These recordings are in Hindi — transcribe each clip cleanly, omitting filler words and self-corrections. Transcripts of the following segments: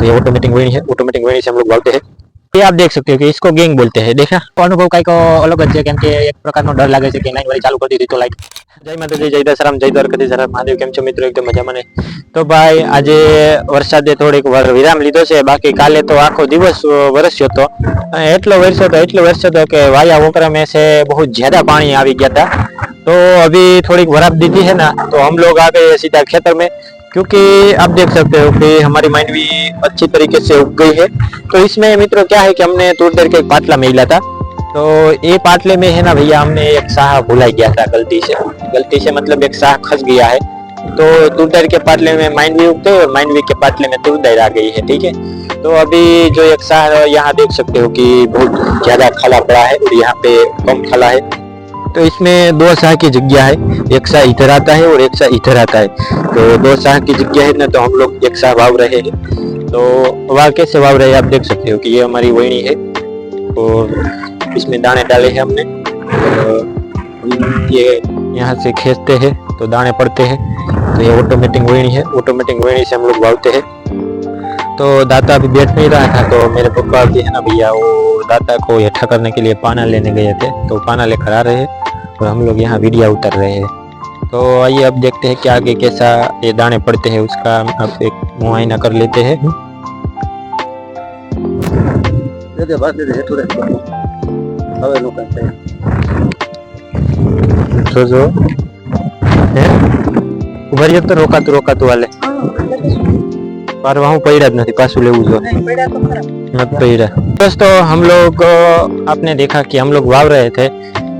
तो ये ऑटोमेटिक वेणी है, ऑटोमेटिक वेणी से हम लोग वावते हैं। ये आप देख सकते हो कि इसको गैंग बोलते हैं। देखा अनुभव कई को अलग ज है, केम के एक प्रकारનો डर लागे છે કે લાઈન વાળી ચાલુ કરી દીધી તો લાઈટ। જય માતાજી, જય દશરામ, જય દ્વારકાધીશ, હર મહાદેવ। કેમ છો મિત્રો? એકદમ મજામાં ને? તો ભાઈ આજે વરસાદે થોડીક વિરામ લીધો છે, બાકી કાલે તો આખો દિવસ વરસ્યો હતો। એટલો વરસ્યો હતો કે वाया वोकरा में से बहुत ज्यादा पानी आ गया था। तो अभी थोड़ी बराबर दीदी है ना, तो हम लोग आ गए सीधा खेतर में, क्योंकि आप देख सकते हो कि हमारी मांडवी अच्छी तरीके से उग गई है। तो इसमें मित्रों क्या है कि हमने तूर दर के एक पाटला में मिला था, तो ये पाटले में है ना भैया हमने एक साह भुला गया था गलती से मतलब एक साह खस गया है। तो तूर दर के पाटले में मांडवी उगते और मांडवी के पाटले में तूर दर आ गई है, ठीक है। तो अभी जो एक साह यहाँ देख सकते हो कि बहुत ज्यादा खला पड़ा है और यहाँ पे कम खला है। तो इसमें दो साह की जगह है, एक साह इधर आता है और एक साह इधर आता है। तो दो साह की जगह है ना, तो हम लोग एक साह वाव रहे हैं। तो वाव कैसे वाव रहे हैं आप देख सकते हो कि ये हमारी वैणी है और इसमें दाने डाले हैं हमने। ये यहाँ से खींचते हैं तो दाने पड़ते हैं। तो ये ऑटोमेटिक वैणी है, ऑटोमेटिक वैणी से हम लोग वावते हैं। तो दाता अभी बैठ नहीं रहा था, तो मेरे पापा भी है ना भैया वो दाता को इकट्ठा करने के लिए पाना लेने गए थे, तो पाना लेकर आ रहे हैं और हम लोग यहाँ वीडियो उतर रहे हैं। तो आइए अब देखते हैं कि आगे कैसा ये दाने पड़ते हैं, उसका अब एक मुआयना कर लेते हैं। जो उभरिए तो रोका वाले पर वहाँ पड़ा नहीं, पासू लेवू जो मत पड़ा। दोस्तों हम लोग आपने देखा कि हम लोग वाव रहे थे,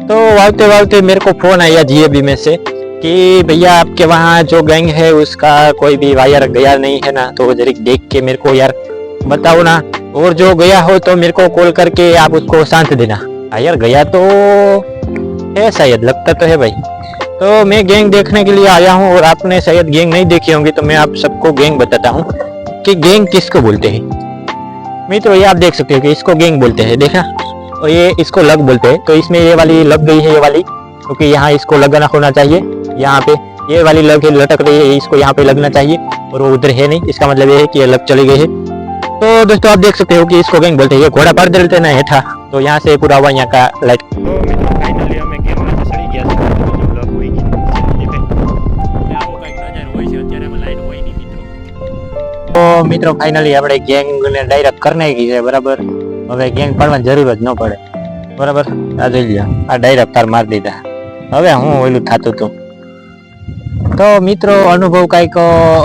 तो वावते मेरे को फोन आया जीएबी में से कि भैया आपके वहाँ जो गैंग है उसका कोई भी वायर गया नहीं है ना, तो जरा देख के मेरे को यार बताओ ना, और जो गया हो तो मेरे को कॉल करके आप उसको शांत देना। यार गया तो है शायद, लगता तो है भाई। तो मैं गैंग देखने के लिए आया हूँ और आपने शायद गैंग नहीं देखी होंगी, तो मैं आप सबको गैंग बताता हूँ कि गैंग किसको बोलते हैं। मित्रों ये आप देख सकते हो कि इसको गैंग बोलते हैं, देखा, और ये इसको लग बोलते हैं। तो इसमें ये वाली लग गई है, ये वाली, क्योंकि यहाँ इसको लगना होना चाहिए, यहाँ पे ये वाली लग लटक रही है, इसको यहाँ पे लगना चाहिए और वो उधर है नहीं, इसका मतलब ये है कि ये लग चली गई है। तो दोस्तों आप देख सकते हो कि इसको गैंग बोलते हैं। ये घोड़ा पार देते ना हेठा, तो यहाँ से पूरा हुआ यहाँ का लाइट। तो मित्रों फाइनली આપણે ગેંગ ને ડાયરેક્ટ કરી નાખી છે બરાબર। હવે ગેંગ પાડવાની જરૂર જ ન પડે બરાબર। આ જોઈ લ્યો, આ ડાયરેક્ટ તાર મારી દીધા। હવે હું ઓલું થાતું હતું। તો મિત્રો અનુભવ કઈક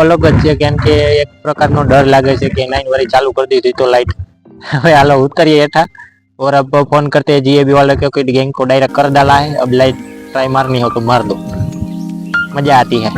અલગ જ છે, કેમ કે એક પ્રકારનો ડર લાગે છે કે લાઈન વાળી ચાલુ કરી દીધી તો લાइट। હવે હાલો उतरिए हेठा और अब फोन करते हैं जीएबी वाले को कि गैंग को डायरेक्ट कर डाला है, अब लाइट ट्राई मारनी हो तो मार दो, मजा आती है।